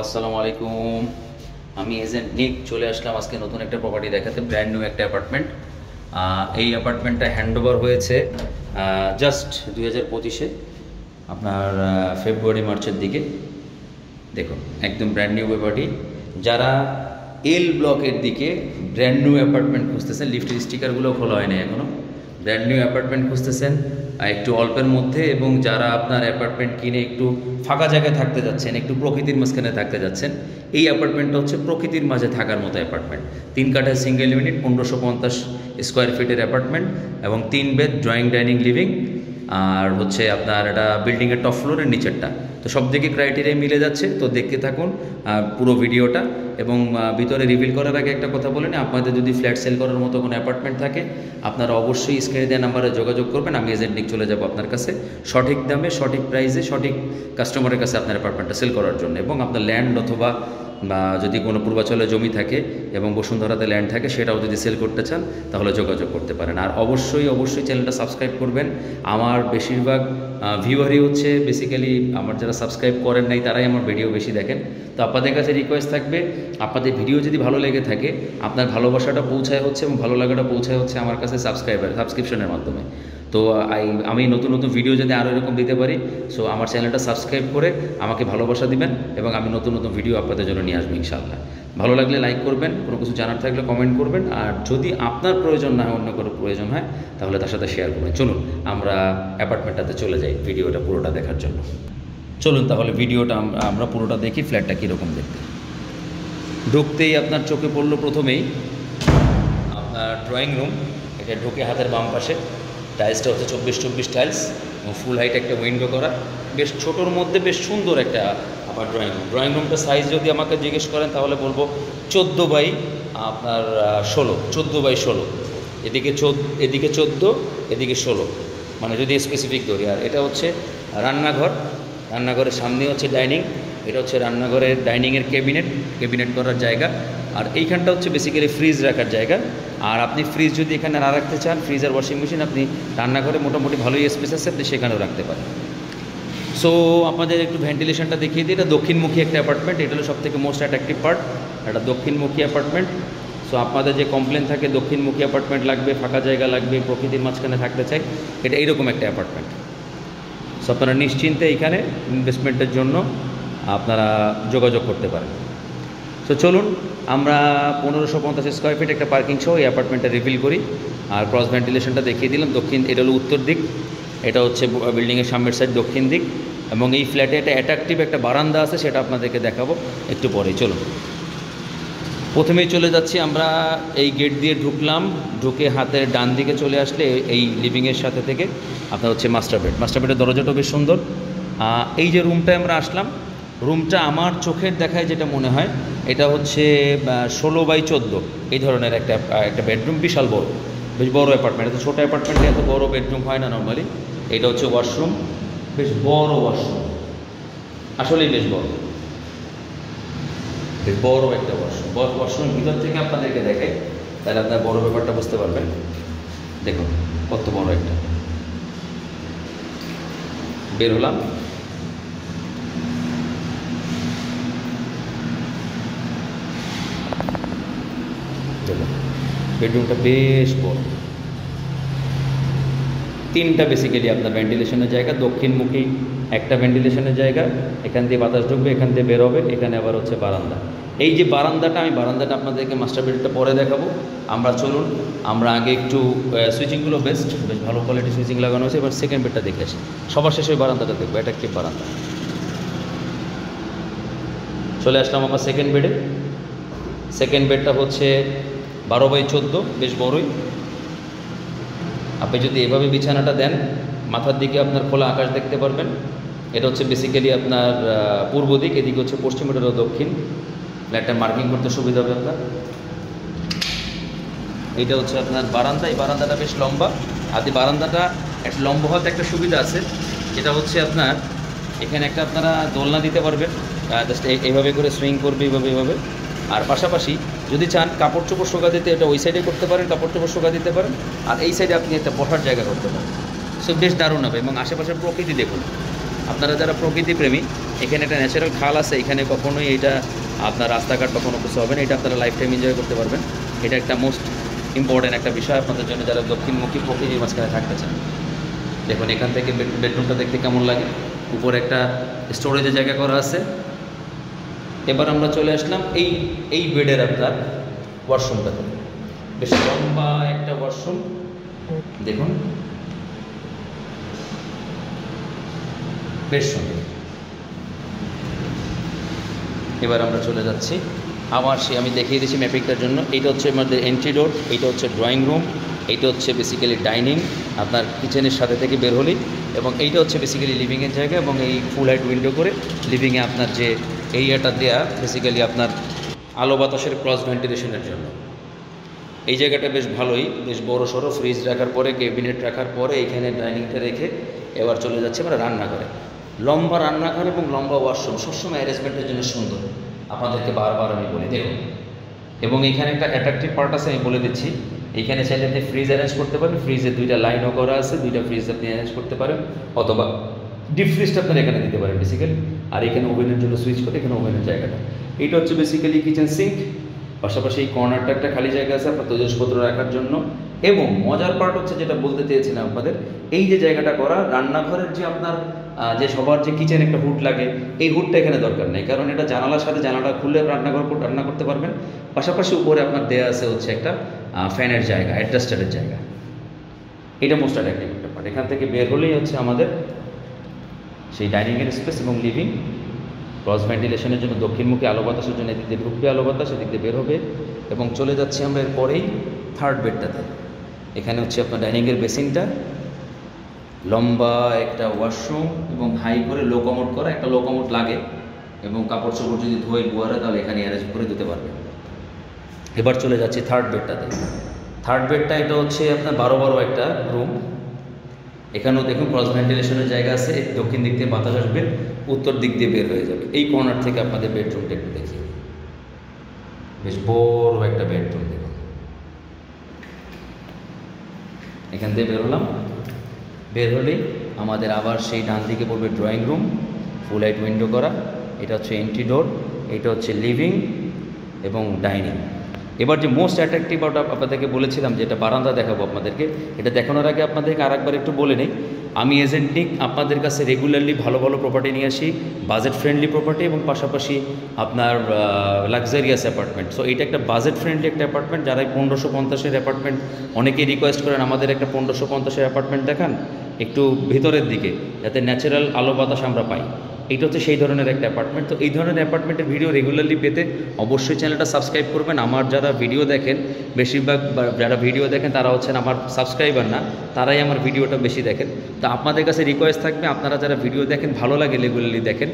আসসালামু আলাইকুম। আমি এজেন্ট নিক চলে আসলাম আজকে নতুন একটা প্রপার্টি দেখাতে, ব্র্যান্ড নিউ একটা অ্যাপার্টমেন্ট। এই অ্যাপার্টমেন্টটা হ্যান্ডওভার হয়েছে জাস্ট 2025-এ, আপনার ফেব্রুয়ারি মার্চের দিকে। দেখুন একদম ব্র্যান্ড নিউ প্রপার্টি। যারা এল ব্লকের দিকে ব্র্যান্ড নিউ অ্যাপার্টমেন্ট খুঁজতেছেন, লিফটের স্টিকারগুলো খোলা হয়নি এখনও, ব্র্যান্ড নিউ অ্যাপার্টমেন্ট খুঁজতেছেন একটু অল্পের মধ্যে, এবং যারা আপনার অ্যাপার্টমেন্ট কিনে একটু ফাঁকা জায়গায় থাকতে যাচ্ছেন, একটু প্রকৃতির মাঝখানে থাকতে যাচ্ছেন, এই অ্যাপার্টমেন্টটা হচ্ছে প্রকৃতির মাঝে থাকার মতো অ্যাপার্টমেন্ট। 3 কাঠায় সিঙ্গেল ইউনিট, 1550 স্কোয়ার ফিটের অ্যাপার্টমেন্ট, এবং 3 বেড, ড্রয়িং, ডাইনিং, লিভিং, আর হচ্ছে আপনার এটা বিল্ডিংয়ের টপ ফ্লোরের নিচেরটা। তো সব দিকে ক্রাইটেরিয়া মিলে যাচ্ছে। তো দেখতে থাকুন পুরো ভিডিওটা। এবং ভিতরে রিভিল করার আগে একটা কথা বলে নিই, আপনাদের যদি ফ্ল্যাট সেল করার মতো কোনো অ্যাপার্টমেন্ট থাকে আপনারা অবশ্যই স্ক্রিনে দেওয়া নাম্বারে যোগাযোগ করবেন। আমি এজেন্ট নিক চলে যাব আপনার কাছে সঠিক দামে, সঠিক প্রাইসে, সঠিক কাস্টমারের কাছে আপনার অ্যাপার্টমেন্টটা সেল করার জন্য। এবং আপনার ল্যান্ড অথবা যদি কোনো পূর্বাচলে জমি থাকে এবং বসুন্ধরাতে ল্যান্ড থাকে, সেটাও যদি সেল করতে চান তাহলে যোগাযোগ করতে পারেন। আর অবশ্যই অবশ্যই চ্যানেলটা সাবস্ক্রাইব করবেন। আমার বেশিরভাগ ভিউয়ারই হচ্ছে বেসিক্যালি আমার যারা সাবস্ক্রাইব করেন নাই তারাই আমার ভিডিও বেশি দেখেন। তো আপনাদের কাছে রিকোয়েস্ট থাকবে, আপনাদের ভিডিও যদি ভালো লেগে থাকে, আপনার ভালোবাসাটা পৌঁছায় হচ্ছে এবং ভালো লাগাটা পৌঁছায় হচ্ছে আমার কাছে সাবস্ক্রিপশনের মাধ্যমে। তো আমি নতুন নতুন ভিডিও যদি আরও এরকম দিতে পারি, সো আমার চ্যানেলটা সাবস্ক্রাইব করে আমাকে ভালোবাসা দিবেন, এবং আমি নতুন নতুন ভিডিও আপনাদের জন্য নিয়ে আসবো ইনশাআল্লাহ। ভালো লাগলে লাইক করবেন, কোনো কিছু জানার থাকলে কমেন্ট করবেন, আর যদি আপনার প্রয়োজন না হয়, অন্য কোনো প্রয়োজন হয়, তাহলে তার সাথে শেয়ার করবেন। চলুন আমরা অ্যাপার্টমেন্টটাতে চলে যাই ভিডিওটা পুরোটা দেখার জন্য। চলুন তাহলে ভিডিওটা আমরা পুরোটা দেখি, ফ্ল্যাটটা কীরকম দেখতে। ঢুকতেই আপনার চোখে পড়লো প্রথমেই আপনার ড্রয়িং রুম। এটা ঢুকে হাতের বাম পাশে টাইলসটা হচ্ছে 24x24 টাইলস, এবং ফুল হাইট একটা উইন্ডো করা, বেশ ছোটোর মধ্যে বেশ সুন্দর একটা আবার ড্রয়িং রুমটা সাইজ যদি আমাকে জিজ্ঞেস করেন তাহলে বলবো 14x16, 14x16, এদিকে 14, এদিকে 16, মানে যদি স্পেসিফিক ধরি। আর এটা হচ্ছে রান্নাঘরের সামনে হচ্ছে ডাইনিং, এটা হচ্ছে রান্নাঘরের ডাইনিংয়ের ক্যাবিনেট করার জায়গা। আর এইখানটা হচ্ছে বেসিক্যালি ফ্রিজ রাখার জায়গা। আর আপনি ফ্রিজ যদি এখানে না রাখতে চান, ফ্রিজ আর ওয়াশিং মেশিন আপনি রান্নাঘরে মোটামুটি ভালোই স্পেস আছে, আপনি সেখানেও রাখতে পারেন। সো আপনাদের একটু ভেন্টিলেশনটা দেখিয়ে দিই। এটা দক্ষিণমুখী একটা অ্যাপার্টমেন্ট, এটা হলো সবথেকে মোস্ট অ্যাট্রাকটিভ পার্ট, এটা দক্ষিণমুখী অ্যাপার্টমেন্ট। সো আপনাদের যে কমপ্লেন থাকে দক্ষিণমুখী অ্যাপার্টমেন্ট লাগবে, ফাঁকা জায়গা লাগবে, প্রকৃতির মাঝখানে থাকতে চাই, এটা এইরকম একটা অ্যাপার্টমেন্ট। সো আপনারা নিশ্চিন্তে এইখানে ইনভেস্টমেন্টের জন্য আপনারা যোগাযোগ করতে পারেন। তো চলুন আমরা 1550 স্কোয়ার ফিট একটা পার্কিং সহ এই অ্যাপার্টমেন্টটা রিভিল করি। আর ক্রস ভেন্টিলেশনটা দেখিয়ে দিলাম। এটা হলো উত্তর দিক, এটা হচ্ছে বিল্ডিংয়ের সামনের সাইড দক্ষিণ দিক, এবং এই ফ্ল্যাটে একটা অ্যাট্রাকটিভ একটা বারান্দা আছে, সেটা আপনাদেরকে দেখাবো একটু পরেই। চলুন প্রথমেই চলে যাচ্ছি আমরা, এই গেট দিয়ে ঢুকে হাতের ডান দিকে চলে আসলে এই লিভিংয়ের সাথে থেকে আপনার হচ্ছে মাস্টার বেডের দরজাটাও বেশ সুন্দর। এই যে রুমটায় আমরা আসলাম, রুমটা আমার চোখের দেখায় যেটা মনে হয় এটা হচ্ছে 16x14 এই ধরনের একটা বেডরুম, বিশাল বড়, বেশ বড় অ্যাপার্টমেন্ট। এত ছোটো অ্যাপার্টমেন্টে এত বড় বেডরুম হয় না নর্মালি। এটা হচ্ছে ওয়াশরুম, বেশ বড় ওয়াশরুম, আসলেই বেশ বড় একটা ওয়াশরুম ভিতর থেকে আপনাদেরকে দেখাই, তাহলে আপনার বড় ব্যাপারটা বুঝতে পারবেন। দেখুন কত বড় একটা। বের হলাম, দেখুন বেডরুমটা বেশ বড়। 3টা বেসিক্যালি আপনার ভেন্টিলেশনের জায়গা, দক্ষিণমুখী একটা ভেন্টিলেশনের জায়গা, এখান দিয়ে বাতাস ঢুকবে, এখান দিয়ে বেরোবে, এখানে আবার হচ্ছে বারান্দা। এই যে বারান্দাটা, আমি বারান্দাটা আপনাদেরকে মাস্টার বেডটা পরে দেখাবো। চলুন আমরা আগে একটু সুইচিংগুলো বেশ ভালো কোয়ালিটি সুইচিং লাগানো হয়েছে। এবার সেকেন্ড বেডটা দেখে আসি, সবার শেষে ওই বারান্দাটা দেখবো, অ্যাট্রাকটিভ বারান্দা। চলে আসলাম আমার সেকেন্ড বেডটা হচ্ছে 12x14, বেশ বড়ই। আপনি যদি এভাবে বিছানাটা দেন, মাথার দিকে আপনার খোলা আকাশ দেখতে পারবেন। এটা হচ্ছে বেসিক্যালি আপনার পূর্ব দিক, এদিকে হচ্ছে পশ্চিম, এটা হলো দক্ষিণ। ফ্ল্যাটটা মার্কিং করতে সুবিধা হবে আপনার। এইটা হচ্ছে আপনার বারান্দা, এই বারান্দাটা বেশ লম্বা। আর এই বারান্দাটা একটা লম্বা হওয়াতে একটা সুবিধা আছে, যেটা হচ্ছে আপনার এখানে একটা আপনারা দোলনা দিতে পারবেন, জাস্ট এইভাবে করে সুইং করবে এইভাবে। আর পাশাপাশি যদি চান কাপড় চোপড় শোকা দিতে, এটা ওই সাইডে করতে পারেন, কাপড় চোপড় শোকা দিতে পারেন। আর এই সাইডে আপনি একটা বসার জায়গা করতে পারেন। সো বেশ দারুণ হবে। এবং আশেপাশের প্রকৃতি দেখুন, আপনারা যারা প্রকৃতিপ্রেমী, এখানে একটা ন্যাচারাল খাল আছে, এখানে কখনোই এটা আপনার রাস্তাঘাট বা কোনো কিছু হবে না, এটা আপনারা লাইফ টাইম এনজয় করতে পারবেন। এটা একটা মোস্ট ইম্পর্ট্যান্ট একটা বিষয় আপনাদের জন্য যারা দক্ষিণমুখী প্রকৃতির মাঝখানে থাকতে চান। দেখুন এখান থেকে বেডরুমটা দেখতে কেমন লাগে, উপরে একটা স্টোরেজের জায়গা করা আছে। এবার আমরা চলে আসলাম এই বেডের আপনার ওয়াশরুমটাতে, বেশ লম্বা একটা ওয়াশরুম দেখুন, বেশ সুন্দর। এবার আমরা চলে যাচ্ছি আবার আমি দেখিয়ে দিচ্ছি ম্যাপিংটার জন্য। এইটা হচ্ছে আমাদের এন্ট্রি ডোর, এইটা হচ্ছে ড্রয়িং রুম, এইটা হচ্ছে বেসিক্যালি ডাইনিং আপনার কিচেনের সাথে থেকে বের হলেই, এবং এইটা হচ্ছে বেসিক্যালি লিভিংয়ের জায়গা, এবং এই ফুল হাইট উইন্ডো করে লিভিংয়ে আপনার যে এরিয়াটা দেয়া বেসিক্যালি আপনার আলো বাতাসের ক্রস ভেন্টিলেশনের জন্য। এই জায়গাটা বেশ ভালোই, বেশ বড় সড়ো, ফ্রিজ রাখার পরে ক্যাবিনেট রাখার পরে এইখানে ডাইনিংটা রেখে এবার চলে যাচ্ছে আমরা রান্নাঘরে। লম্বা রান্নাঘর এবং লম্বা ওয়াশরুম সবসময় অ্যারেঞ্জমেন্টের জন্য সুন্দর, আপনাদেরকে বারবার আমি বলি দেখুন। এবং এখানে একটা অ্যাট্রাকটিভ পার্ট আছে, আমি বলে দিচ্ছি। এইখানে চাইলে আপনি ফ্রিজ অ্যারেঞ্জ করতে পারেন, ফ্রিজে 2টা লাইনও করা আছে, 2টা ফ্রিজ আপনি অ্যারেঞ্জ করতে পারেন, অথবা ডিপ ফ্রিজটা আপনার এখানে দিতে পারেন বেসিক্যালি। আর এখানে ওভেনের জন্য সুইচ করে এখানে ওভেনের জায়গাটা, এইটা হচ্ছে বেসিক্যালি কিচেন সিঙ্ক। পাশাপাশি এই কর্নারটা একটা খালি জায়গা আছে আপনার তৈজসপত্র রাখার জন্য। এবং মজার পার্ট হচ্ছে যেটা বলতে চেয়েছিলাম আপনাদের, এই যে জায়গাটা করা রান্নাঘরের যে আপনার যে সবার যে কিচেন একটা হুড লাগে, এই হুডটা এখানে দরকার নেই, কারণ এটা জানালার সাথে জানালা খুলে রান্না করতে পারবেন। পাশাপাশি উপরে আপনার দেয়া আছে হচ্ছে একটা ফ্যানের জায়গা, অ্যাডজাস্টারের জায়গা, এটা মোস্ট অ্যাট্রাকটিভ একটা পার্ট। এখান থেকে বের হলেই হচ্ছে আমাদের সেই ডাইনিংয়ের স্পেস এবং লিভিং। ক্রস ভেন্টিলেশনের জন্য দক্ষিণমুখী আলো বাতাসের জন্য এদিক দিয়ে ঢুকবে আলো বাতাস, এদিক দিয়ে বের হবে। এবং চলে যাচ্ছি আমরা এরপরেই থার্ড বেডটাতে। এখানে হচ্ছে আপনার ডাইনিংয়ের বেসিনটা, লম্বা একটা ওয়াশরুম এবং হাই করে লো কমোড করা, একটা লো কমোড লাগে, এবং কাপড় চোপড় যদি ধোয় বুয়ারে তাহলে এখানে অ্যারেঞ্জ করে দিতে পারবে। এবার চলে যাচ্ছি থার্ড বেডটাতে। থার্ড বেডটা এটা হচ্ছে আপনার 12 একটা রুম। এখানেও দেখুন ক্রস ভেন্টিলেশনের জায়গা আছে, দক্ষিণ দিক দিয়ে বাতাস আসবে, উত্তর দিক দিয়ে বের হয়ে যাবে। এই কর্নার থেকে আপনাদের বেডরুমটা একটু দেখি, বেশ বড় একটা বেডরুম দেখুন। এখান দিয়ে বের হলাম, বের হলেই আমাদের আবার সেই ডান দিকে পড়বে ড্রয়িং রুম, ফুল লাইট উইন্ডো করা, এটা হচ্ছে এন্ট্রি ডোর, এটা হচ্ছে লিভিং এবং ডাইনিং। এবার যে মোস্ট অ্যাট্রাকটিভ আপনাদেরকে বলেছিলাম যে এটা বারান্দা দেখাবো আপনাদেরকে, এটা দেখানোর আগে আপনাদেরকে আরেকবার একটু বলে নিই, আমি এজেন্ট নিক আপনাদের কাছে রেগুলারলি ভালো ভালো প্রপার্টি নিয়ে আসি, বাজেট ফ্রেন্ডলি প্রপার্টি এবং পাশাপাশি আপনার লাক্সারিয়াস অ্যাপার্টমেন্ট। সো এটা একটা বাজেট ফ্রেন্ডলি একটা অ্যাপার্টমেন্ট। যারা 1550-এর অ্যাপার্টমেন্ট, অনেকেই রিকোয়েস্ট করেন আমাদের একটা 1550-এর অ্যাপার্টমেন্ট দেখান একটু ভিতরের দিকে, যাতে ন্যাচারাল আলো বাতাস আমরা পাই। এইটা হচ্ছে সেই ধরনের একটা অ্যাপার্টমেন্ট। তো এই ধরনের অ্যাপার্টমেন্টের ভিডিও রেগুলারলি পেতে অবশ্যই চ্যানেলটা সাবস্ক্রাইব করবেন। আমার যারা ভিডিও দেখেন, বেশিরভাগ যারা ভিডিও দেখেন তারা হচ্ছেন আমার সাবস্ক্রাইবার না, তারাই আমার ভিডিওটা বেশি দেখেন। তো আপনাদের কাছে রিকোয়েস্ট থাকবে, আপনারা যারা ভিডিও দেখেন, ভালো লাগে রেগুলারলি দেখেন,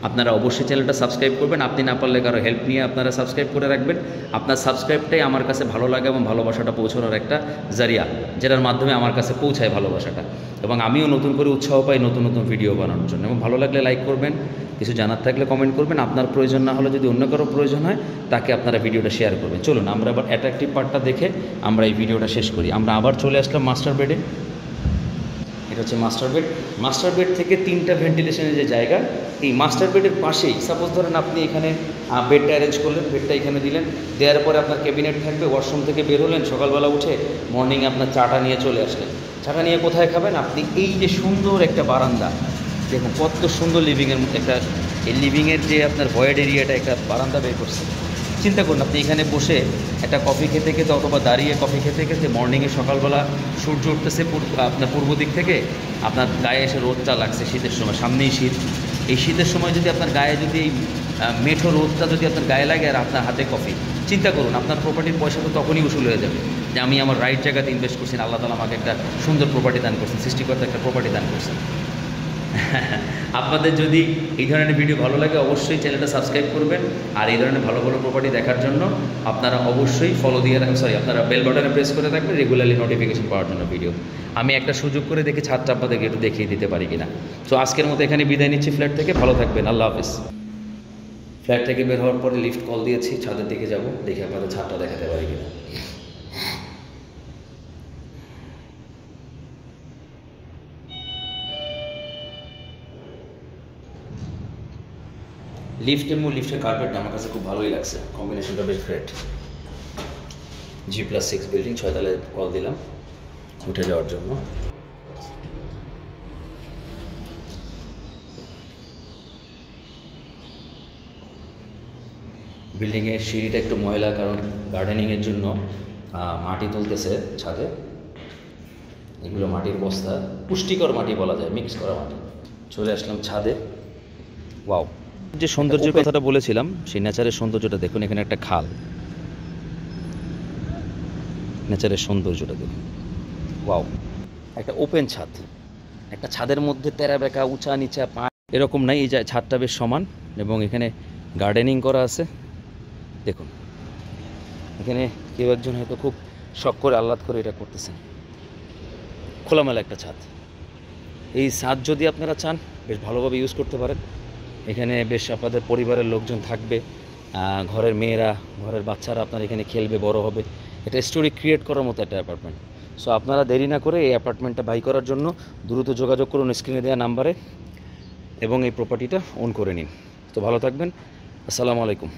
আপনারা অবশ্যই চ্যানেলটা সাবস্ক্রাইব করবেন। আপনি না পারলে কারো হেল্প নিয়ে আপনারা সাবস্ক্রাইব করে রাখবেন। আপনার সাবস্ক্রাইবটাই আমার কাছে ভালো লাগে এবং ভালোবাসাটা পৌঁছানোর একটা জারিয়া, যেটার মাধ্যমে আমার কাছে পৌঁছায় ভালোবাসাটা, এবং আমিও নতুন করে উৎসাহ পাই নতুন নতুন ভিডিও বানানোর জন্য। এবং ভালো লাগলে লাইক করবেন, কিছু জানার থাকলে কমেন্ট করবেন, আপনার প্রয়োজন না হলে যদি অন্য কারো প্রয়োজন হয় তাকে আপনারা ভিডিওটা শেয়ার করবেন। চলুন আমরা আবার অ্যাট্রাকটিভ পার্টটা দেখে আমরা এই ভিডিওটা শেষ করি। আমরা আবার চলে আসলাম মাস্টার বেডে। এটা হচ্ছে মাস্টার বেড। মাস্টার বেড থেকে 3টা ভেন্টিলেশনের যে জায়গা, এই মাস্টার বেডের পাশেই সাপোজ ধরেন আপনি এখানে বেডটা অ্যারেঞ্জ করলেন, বেডটা এখানে দিলেন, দেওয়ার পরে আপনার ক্যাবিনেট থাকবে, ওয়াশরুম থেকে বের হলেন, সকালবেলা উঠে মর্নিংয়ে আপনার চাটা নিয়ে চলে আসলেন। চাটা নিয়ে কোথায় খাবেন আপনি? এই যে সুন্দর একটা বারান্দা দেখুন, কত সুন্দর লিভিংয়ের একটা, এই লিভিংয়ের যে আপনার ভয়েড এরিয়াটা একটা বারান্দা বের করছে। চিন্তা করুন আপনি এখানে বসে একটা কফি খেতে খেতে অথবা দাঁড়িয়ে কফি খেতে খেতে মর্নিংয়ে সকালবেলা সূর্য উঠতেছে আপনার পূর্ব দিক থেকে, আপনার গায়ে এসে রোদটা লাগছে শীতের সময়, সামনেই শীত। এই শীতের সময় যদি আপনার গায়ে যদি এই মেঠো রোদটা যদি আপনার গায়ে লাগে আর আপনার হাতে কফি, চিন্তা করুন আপনার প্রপার্টির পয়সা তো তখনই উসুল হয়ে যাবে যে আমি আমার রাইট জায়গাতে ইনভেস্ট করছি, আল্লাহ তাআলা আমাকে একটা সুন্দর প্রপার্টি দান করছেন, সৃষ্টিকর্তা একটা প্রপার্টি দান করছেন। আপনাদের যদি এই ধরনের ভিডিও ভালো লাগে অবশ্যই চ্যানেলটা সাবস্ক্রাইব করবেন। আর এই ধরনের ভালো ভালো প্রপার্টি দেখার জন্য আপনারা অবশ্যই ফলো দিয়ে আপনারা বেল বাটনে প্রেস করে রাখবেন রেগুলারলি নোটিফিকেশন পাওয়ার জন্য ভিডিও। আমি একটা সুযোগ করে দেখি ছাদটা আপনাদেরকে একটু দেখিয়ে দিতে পারি কিনা। তো আজকের মতো এখানে বিদায় নিচ্ছি ফ্ল্যাট থেকে, ভালো থাকবেন, আল্লাহ হাফিজ। ফ্ল্যাট থেকে বের হওয়ার পরে লিফট কল দিয়েছি, ছাদের দিকে যাব, দেখে আপনাদের ছাদটা দেখাতে পারি কিনা। লিফট এবং লিফটের কার্পেটটা আমার কাছে খুব ভালোই লাগছে, কম্বিনেশনটা বেশ গ্রেট। G+6 বিল্ডিং, 6 তলায় কল দিলাম উঠে যাওয়ার জন্য। বিল্ডিংয়ের সিঁড়িটা একটু ময়লা, কারণ গার্ডেনিংয়ের জন্য মাটি তুলতেছে ছাদে। এগুলো মাটির বস্তা, পুষ্টিকর মাটি বলা যায়, মিক্স করা মাটি। চলে আসলাম ছাদে। ওয়াও, যে সৌন্দর্যের কথাটা বলেছিলাম সেই ন্যাচারের সৌন্দর্যটা দেখুন। এখানে একটা খাল, ন্যাচারের সৌন্দর্যটা দেখুন। ওয়াও, একটা ওপেন ছাদ, একটা ছাদের মধ্যে তেরা বেঁকা উঁচা নিচা পা এরকম নাই। এই যে ছাদটা বেশ সমান এবং এখানে গার্ডেনিং করা আছে দেখুন। এখানে কেউ একজন হয়তো খুব শখ করে আহ্লাদ করে এটা করতেছেন। খোলামেলা একটা ছাদ। এই ছাদ যদি আপনারা চান বেশ ভালোভাবে ইউজ করতে পারেন। এখানে বেশ আপনাদের পরিবারের লোকজন থাকবে, ঘরের মেয়েরা, ঘরের বাচ্চারা আপনার এখানে খেলবে, বড় হবে। এটা স্টোরি ক্রিয়েট করার মতো একটা অ্যাপার্টমেন্ট। সো আপনারা দেরি না করে এই অ্যাপার্টমেন্টটা বাই করার জন্য দ্রুত যোগাযোগ করুন স্ক্রিনে দেওয়া নাম্বারে এবং এই প্রপার্টিটা ওন করে নিন। তো ভালো থাকবেন, আসসালামু আলাইকুম।